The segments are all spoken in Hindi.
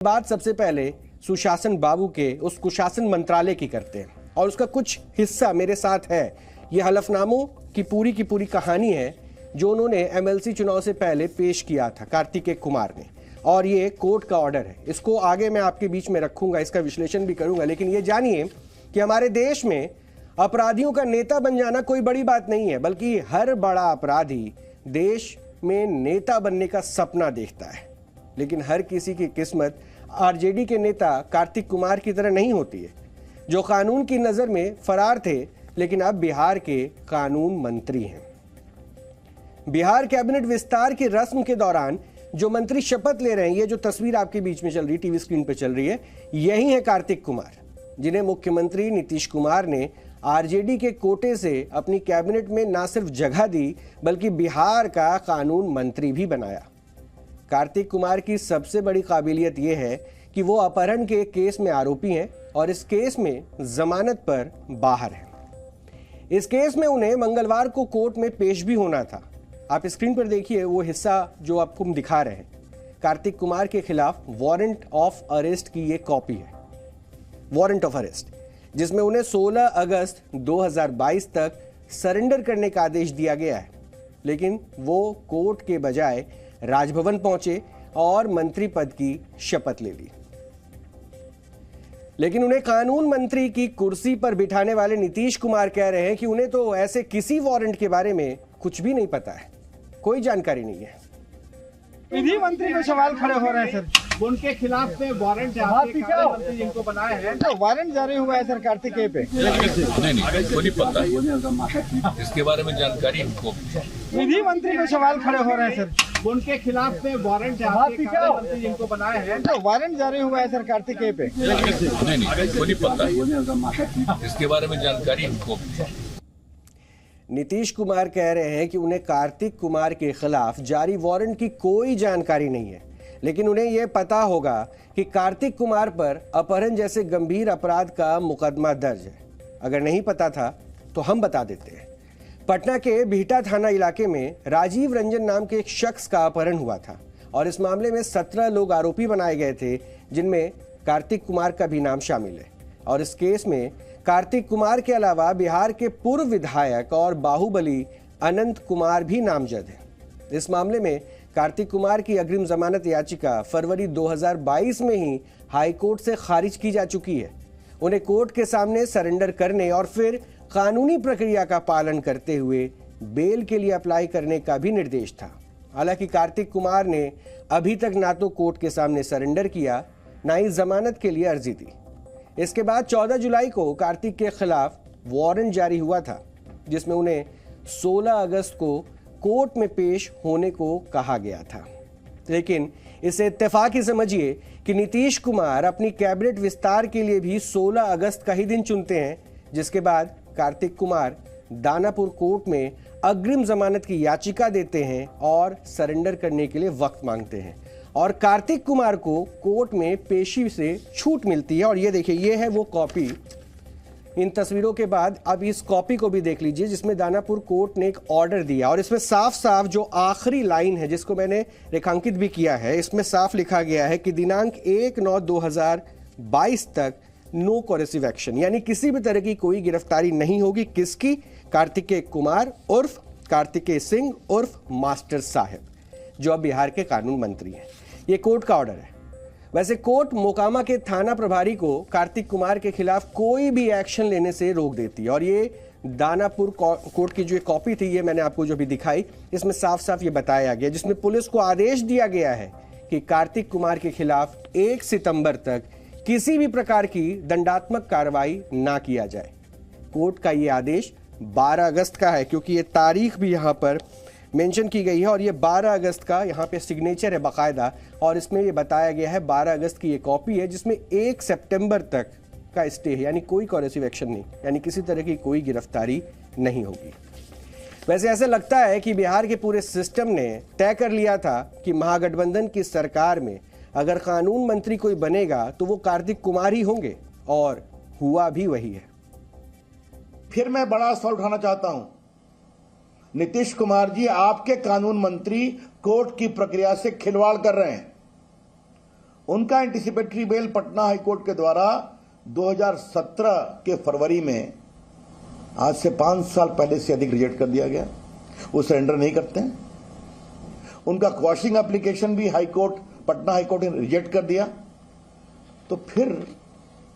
बात सबसे पहले सुशासन बाबू के उस कुशासन मंत्रालय की करते हैं और उसका कुछ हिस्सा मेरे साथ है। ये हलफनामों की पूरी कहानी है जो उन्होंने एमएलसी चुनाव से पहले पेश किया था कार्तिकेय कुमार ने, और ये कोर्ट का ऑर्डर है। इसको आगे मैं आपके बीच में रखूंगा, इसका विश्लेषण भी करूंगा, लेकिन ये जानिए कि हमारे देश में अपराधियों का नेता बन जाना कोई बड़ी बात नहीं है, बल्कि हर बड़ा अपराधी देश में नेता बनने का सपना देखता है। लेकिन हर किसी की किस्मत आरजेडी के नेता कार्तिक कुमार की तरह नहीं होती है, जो कानून की नजर में फरार थे लेकिन अब बिहार के कानून मंत्री हैं। बिहार कैबिनेट विस्तार की रस्म के दौरान जो मंत्री शपथ ले रहे हैं, ये जो तस्वीर आपके बीच में चल रही है, टीवी स्क्रीन पर चल रही है, यही है कार्तिक कुमार, जिन्हें मुख्यमंत्री नीतीश कुमार ने आरजेडी के कोटे से अपनी कैबिनेट में न सिर्फ जगह दी बल्कि बिहार का कानून मंत्री भी बनाया। कार्तिक कुमार की सबसे बड़ी काबिलियत यह है कि वो अपहरण के केस में आरोपी हैं और इस केस में जमानत पर बाहर हैं। इस केस में उन्हें मंगलवार को कोर्ट में पेश भी होना था। आप स्क्रीन पर देखिए वो हिस्सा जो आपको हम दिखा रहे हैं। कार्तिक कुमार के खिलाफ वारंट ऑफ अरेस्ट की ये कॉपी है, वारंट ऑफ अरेस्ट, जिसमें उन्हें 16 अगस्त 2022 तक सरेंडर करने का आदेश दिया गया है। लेकिन वो कोर्ट के बजाय राजभवन पहुंचे और मंत्री पद की शपथ ले ली। लेकिन उन्हें कानून मंत्री की कुर्सी पर बिठाने वाले नीतीश कुमार कह रहे हैं कि उन्हें तो ऐसे किसी वारंट के बारे में कुछ भी नहीं पता है, कोई जानकारी नहीं है। विधि मंत्री पे सवाल खड़े हो रहे हैं सर, उनके खिलाफ में वारंट है, मंत्री जिनको बनाए हैं तो वारंट जारी हुआ है सर कार्तिकेय पे। नहीं को नहीं पता, इसके बारे में जानकारी हमको। विधि मंत्री पे सवाल खड़े हो रहे हैं सर, उनके खिलाफ में वारंट है, मंत्री जिनको बनाए हैं तो वारंट जारी हुआ है सर कार्तिकेय पे। नहीं को नहीं पता, इसके बारे में जानकारी हमको। नीतीश कुमार कह रहे हैं कि उन्हें कार्तिक कुमार के खिलाफ जारी वारंट की कोई जानकारी नहीं है, लेकिन उन्हें यह पता होगा कि कार्तिक कुमार पर अपहरण जैसे गंभीर अपराध का मुकदमा दर्ज है। अगर नहीं पता था तो हम बता देते हैं। पटना के बिहटा थाना इलाके में राजीव रंजन नाम के एक शख्स का अपहरण हुआ था और इस मामले में 17 लोग आरोपी बनाए गए थे, जिनमें कार्तिक कुमार का भी नाम शामिल है। और इस केस में कार्तिक कुमार के अलावा बिहार के पूर्व विधायक और बाहुबली अनंत कुमार भी नामजद हैं। इस मामले में कार्तिक कुमार की अग्रिम जमानत याचिका फरवरी 2022 में ही हाई कोर्ट से खारिज की जा चुकी है। उन्हें कोर्ट के सामने सरेंडर करने और फिर कानूनी प्रक्रिया का पालन करते हुए बेल के लिए अप्लाई करने का भी निर्देश था। हालांकि कार्तिक कुमार ने अभी तक ना तो कोर्ट के सामने सरेंडर किया, ना ही जमानत के लिए अर्जी दी। इसके बाद 14 जुलाई को कार्तिक के खिलाफ वारंट जारी हुआ था, जिसमें उन्हें 16 अगस्त को कोर्ट में पेश होने को कहा गया था। लेकिन इसे इत्तेफाक ही समझिए कि नीतीश कुमार अपनी कैबिनेट विस्तार के लिए भी 16 अगस्त का ही दिन चुनते हैं, जिसके बाद कार्तिक कुमार दानापुर कोर्ट में अग्रिम जमानत की याचिका देते हैं और सरेंडर करने के लिए वक्त मांगते हैं और कार्तिक कुमार को कोर्ट में पेशी से छूट मिलती है। और ये देखिए, ये है वो कॉपी। इन तस्वीरों के बाद अब इस कॉपी को भी देख लीजिए, जिसमें दानापुर कोर्ट ने एक ऑर्डर दिया और इसमें साफ साफ जो आखिरी लाइन है, जिसको मैंने रेखांकित भी किया है, इसमें साफ लिखा गया है कि दिनांक 1/9/2022 तक नो कोरेसिव एक्शन, यानी किसी भी तरह की कोई गिरफ्तारी नहीं होगी। किसकी? कार्तिकेय कुमार उर्फ कार्तिकेय सिंह उर्फ मास्टर साहब, जो अब बिहार के कानून मंत्री हैं। ये कोर्ट का ऑर्डर है। वैसे कोर्ट मोकामा के थाना प्रभारी को कार्तिक कुमार के खिलाफ कोई भी एक्शन लेने से रोक देती है और ये दानापुर कोर्ट की जो कॉपी थी, ये मैंने आपको जो भी दिखाई, इसमें साफ साफ ये बताया गया, जिसमें पुलिस को आदेश दिया गया है कि कार्तिक कुमार के खिलाफ 1 सितंबर तक किसी भी प्रकार की दंडात्मक कार्रवाई ना किया जाए। कोर्ट का ये आदेश 12 अगस्त का है, क्योंकि ये तारीख भी यहाँ पर मेंशन की गई है और ये 12 अगस्त का यहाँ पे सिग्नेचर है बाकायदा, और इसमें ये बताया गया है 12 अगस्त की ये कॉपी है, जिसमें 1 सितंबर तक का स्टे है, यानी कोई कोरेसिव एक्शन नहीं, यानी किसी तरह की कोई गिरफ्तारी नहीं होगी। वैसे ऐसा लगता है कि बिहार के पूरे सिस्टम ने तय कर लिया था कि महागठबंधन की सरकार में अगर कानून मंत्री कोई बनेगा तो वो कार्तिक कुमार ही होंगे, और हुआ भी वही है। फिर मैं बड़ा सवाल उठाना चाहता हूं, नीतीश कुमार जी, आपके कानून मंत्री कोर्ट की प्रक्रिया से खिलवाड़ कर रहे हैं। उनका एंटीसिपेटरी बेल पटना हाईकोर्ट के द्वारा 2017 के फरवरी में, आज से 5 साल पहले से अधिक, रिजेक्ट कर दिया गया। वो सरेंडर नहीं करते हैं। उनका क्वाशिंग एप्लीकेशन भी पटना हाईकोर्ट ने रिजेक्ट कर दिया। तो फिर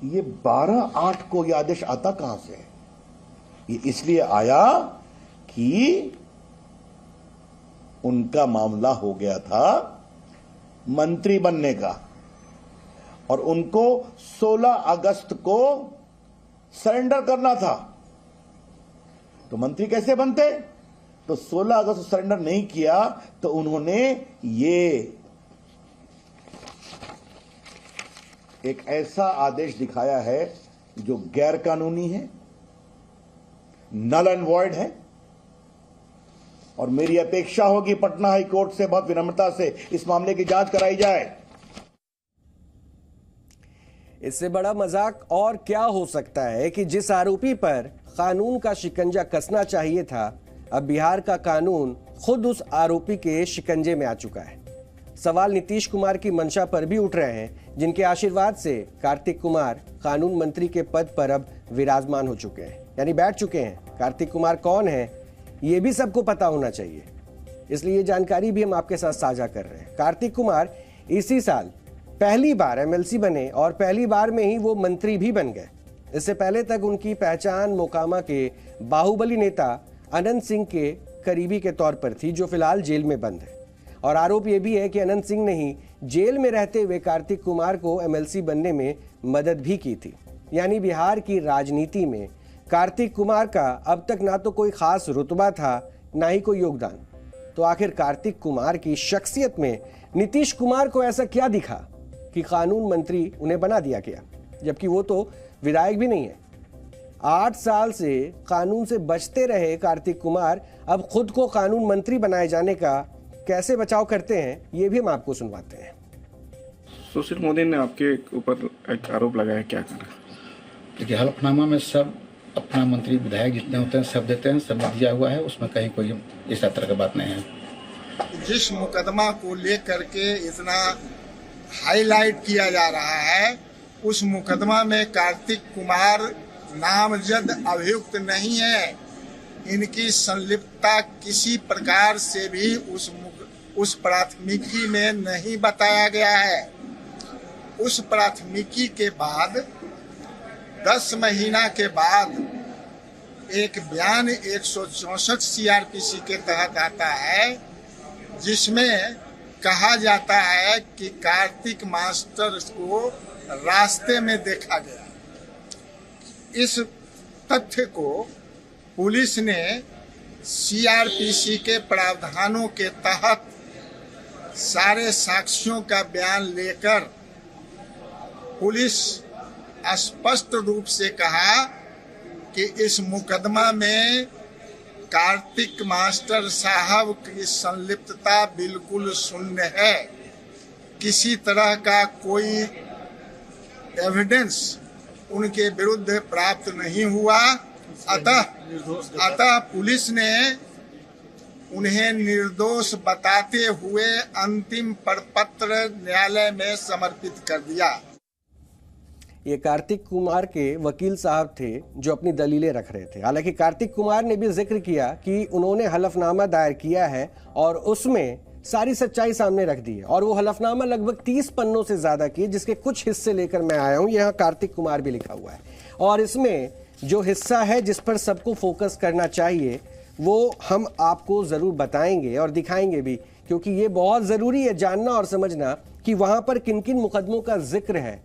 ये 12/8 को ये आदेश आता कहां से? ये इसलिए आया कि उनका मामला हो गया था मंत्री बनने का और उनको 16 अगस्त को सरेंडर करना था। तो मंत्री कैसे बनते? तो 16 अगस्त सरेंडर नहीं किया तो उन्होंने ये एक ऐसा आदेश दिखाया है जो गैर कानूनी है, नल एंड वॉइड है। और मेरी अपेक्षा होगी पटना हाईकोर्ट से बहुत विनम्रता से इस मामले की जांच कराई जाए। इससे बड़ा मजाक और क्या हो सकता है कि जिस आरोपी पर कानून का शिकंजा कसना चाहिए था, अब बिहार का कानून खुद उस आरोपी के शिकंजे में आ चुका है। सवाल नीतीश कुमार की मंशा पर भी उठ रहे हैं, जिनके आशीर्वाद से कार्तिक कुमार कानून मंत्री के पद पर अब विराजमान हो चुके हैं, यानी बैठ चुके हैं। कार्तिक कुमार कौन है ये भी सबको पता होना चाहिए, इसलिए ये जानकारी भी हम आपके साथ साझा कर रहे हैं। कार्तिक कुमार इसी साल पहली बार एमएलसी बने और पहली बार में ही वो मंत्री भी बन गए। इससे पहले तक उनकी पहचान मोकामा के बाहुबली नेता अनंत सिंह के करीबी के तौर पर थी, जो फिलहाल जेल में बंद है। और आरोप यह भी है कि अनंत सिंह ने ही जेल में रहते हुए कार्तिक कुमार को एमएलसी बनने में मदद भी की थी। यानी बिहार की राजनीति में कार्तिक कुमार का अब तक ना तो कोई खास रुतबा था, ना ही कोई योगदान। तो आखिर कार्तिक कुमार की शख्सियत में नीतीश कुमार को ऐसा क्या दिखा कि कानून मंत्री उन्हें बना दिया गया, जबकि वो तो विधायक भी नहीं है। 8 साल से कानून से बचते रहे कार्तिक कुमार अब खुद को कानून मंत्री बनाए जाने का कैसे बचाव करते हैं, ये भी हम आपको सुनवाते हैं। सुशील मोदी ने आपके ऊपर एक आरोप लगाया, क्या करना? देखिए, हलफनामा में सब अपना मंत्री विधायक जितने होते हैं सब देते हैं, सब दिया हुआ है, उसमें कहीं कोई इस तरह की बात नहीं है। जिस मुकदमा को लेकर के इतना हाईलाइट किया जा रहा है, उस मुकदमा में कार्तिक कुमार नामजद अभियुक्त नहीं है। इनकी संलिप्तता किसी प्रकार से भी उस प्राथमिकी में नहीं बताया गया है। उस प्राथमिकी के बाद 10 महीना के बाद एक बयान 164 सीआरपीसी के तहत आता है, जिसमें कहा जाता है कि कार्तिक मास्टर को रास्ते में देखा गया। इस तथ्य को पुलिस ने सीआरपीसी के प्रावधानों के तहत सारे साक्ष्यों का बयान लेकर पुलिस स्पष्ट रूप से कहा कि इस मुकदमा में कार्तिक मास्टर साहब की संलिप्तता बिल्कुल शून्य है। किसी तरह का कोई एविडेंस उनके विरुद्ध प्राप्त नहीं हुआ। अतः पुलिस ने उन्हें निर्दोष बताते हुए अंतिम प्रपत्र न्यायालय में समर्पित कर दिया। ये कार्तिक कुमार के वकील साहब थे जो अपनी दलीलें रख रहे थे। हालांकि कार्तिक कुमार ने भी जिक्र किया कि उन्होंने हलफनामा दायर किया है और उसमें सारी सच्चाई सामने रख दी है, और वो हलफनामा लगभग 30 पन्नों से ज्यादा की, जिसके कुछ हिस्से लेकर मैं आया हूं। यहाँ कार्तिक कुमार भी लिखा हुआ है, और इसमें जो हिस्सा है जिस पर सबको फोकस करना चाहिए वो हम आपको जरूर बताएंगे और दिखाएंगे भी, क्योंकि ये बहुत जरूरी है जानना और समझना कि वहां पर किन किन मुकदमों का जिक्र है।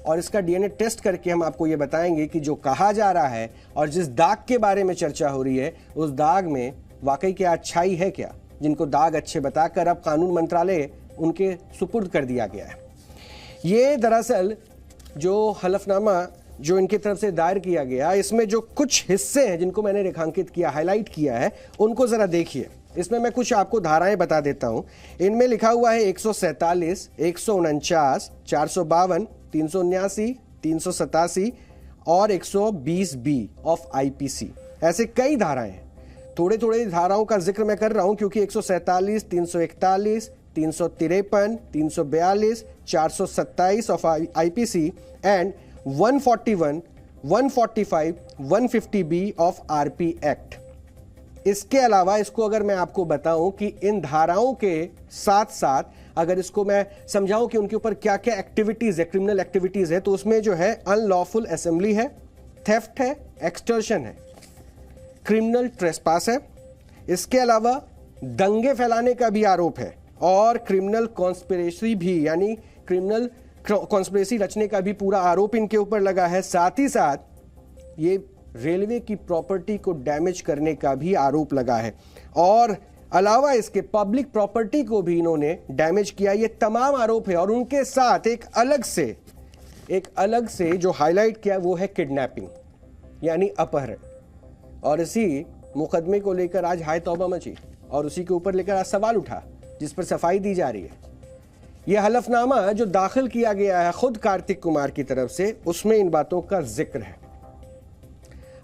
और इसका डीएनए टेस्ट करके हम आपको ये बताएंगे कि जो कहा जा रहा है और जिस दाग के बारे में चर्चा हो रही है, उस दाग में वाकई क्या अच्छाई है क्या, जिनको दाग अच्छे बताकर अब कानून मंत्रालय उनके सुपुर्द कर दिया गया है। ये दरअसल जो हलफनामा जो इनकी तरफ से दायर किया गया, इसमें जो कुछ हिस्से हैं जिनको मैंने रेखांकित किया, हाईलाइट किया है, उनको जरा देखिए। इसमें मैं कुछ आपको धाराएं बता देता हूं। इनमें लिखा हुआ है 147, 149, 452, 379, 387 और 120B ऑफ आईपीसी। ऐसे कई धाराएं हैं। थोड़े थोड़े धाराओं का जिक्र मैं कर रहा हूं क्योंकि 147, 341, 353, 353, 427 of IPC and 141, 145, 150B of RP act. इसके अलावा इसको अगर मैं आपको बताऊं कि इन धाराओं के साथ साथ अगर इसको मैं समझाऊं कि उनके ऊपर क्या क्या एक्टिविटीज है, क्रिमिनल एक्टिविटीज है, तो उसमें जो है अनलॉफुल असेंबली है, थेफ्ट है, एक्सटर्शन है, क्रिमिनल ट्रेसपास है, इसके अलावा दंगे फैलाने का भी आरोप है और क्रिमिनल कॉन्स्पिरेसी भी, यानी क्रिमिनल कॉन्स्पिरेसी रचने का भी पूरा आरोप इनके ऊपर लगा है। साथ ही साथ ये रेलवे की प्रॉपर्टी को डैमेज करने का भी आरोप लगा है और अलावा इसके पब्लिक प्रॉपर्टी को भी इन्होंने डैमेज किया। ये तमाम आरोप है और उनके साथ एक अलग से जो हाईलाइट किया वो है किडनैपिंग यानी अपहरण। और इसी मुकदमे को लेकर आज हाय तौबा मची और उसी के ऊपर लेकर आज सवाल उठा जिस पर सफाई दी जा रही है। यह हलफनामा जो दाखिल किया गया है खुद कार्तिक कुमार की तरफ से, उसमें इन बातों का जिक्र है।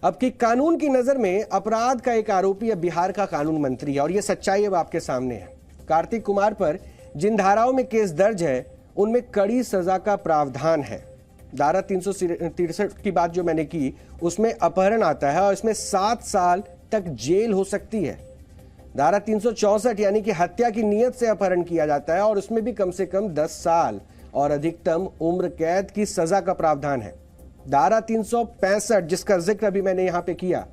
अब की कानून की नजर में अपराध का एक आरोपी अब बिहार का कानून मंत्री है और यह सच्चाई अब आपके सामने है। कार्तिक कुमार पर जिन धाराओं में केस दर्ज है उनमें कड़ी सजा का प्रावधान है। धारा 363 की बात जो मैंने की उसमें अपहरण आता है और इसमें 7 साल तक जेल हो सकती है। धारा 364 यानी कि हत्या की नीयत से अपहरण किया जाता है और उसमें भी कम से कम 10 साल और अधिकतम उम्र कैद की सजा का प्रावधान है। धारा 365 जिसका जिक्र अभी मैंने यहां पे किया,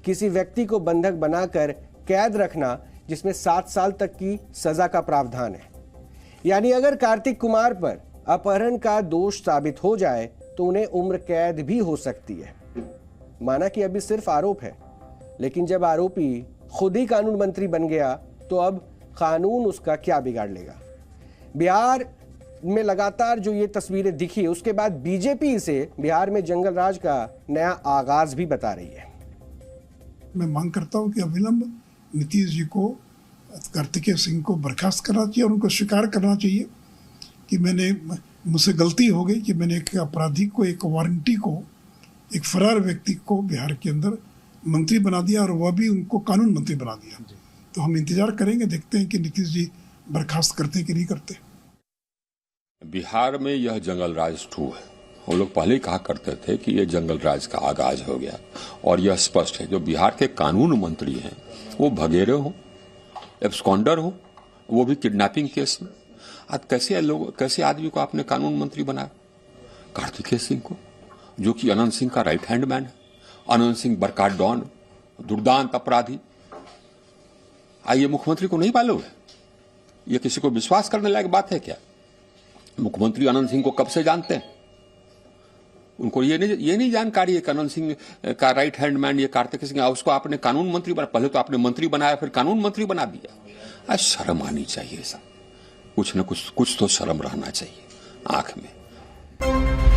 किसी व्यक्ति को बंधक बनाकर कैद रखना, जिसमें 7 साल तक की सजा का प्रावधान है। यानी अगर कार्तिक कुमार पर अपहरण का दोष साबित हो जाए तो उन्हें उम्र कैद भी हो सकती है। माना कि अभी सिर्फ आरोप है, लेकिन जब आरोपी खुद ही कानून मंत्री बन गया तो अब कानून उसका क्या बिगाड़ लेगा। बिहार में लगातार जो ये तस्वीरें दिखी उसके बाद बीजेपी इसे बिहार में जंगल राज का नया आगाज भी बता रही है। मैं मांग करता हूं कि अविलंब नीतीश जी को, कार्तिकेय सिंह को बर्खास्त करना चाहिए और उनको स्वीकार करना चाहिए कि मुझसे गलती हो गई कि मैंने एक अपराधी को, एक वारंटी को, एक फरार व्यक्ति को बिहार के अंदर मंत्री बना दिया और वह भी उनको कानून मंत्री बना दिया। तो हम इंतजार करेंगे, देखते हैं कि नीतीश जी बर्खास्त करते कि नहीं करते। बिहार में यह जंगल राज 2 है। वो लोग पहले ही कहा करते थे कि यह जंगल राज का आगाज हो गया और यह स्पष्ट है जो बिहार के कानून मंत्री हैं वो भगेरे हो, एब्सकॉन्डर हो, वो भी किडनैपिंग केस में। आज कैसे आदमी को आपने कानून मंत्री बनाया? कार्तिकेय सिंह को, जो कि अनंत सिंह का राइट हैंड मैन है। अनंत सिंह बरकाट डॉन, दुर्दांत अपराधी। आइए मुख्यमंत्री को नहीं मालूम है? यह किसी को विश्वास करने लायक बात है क्या? मुख्यमंत्री अनंत सिंह को कब से जानते हैं? उनको ये नहीं जानकारी है कि अनंत सिंह का राइट हैंड मैन ये कार्तिक सिंह, उसको आपने कानून मंत्री बना। पहले तो आपने मंत्री बनाया फिर कानून मंत्री बना दिया। आज शर्म आनी चाहिए। सब कुछ न कुछ तो शर्म रहना चाहिए आंख में।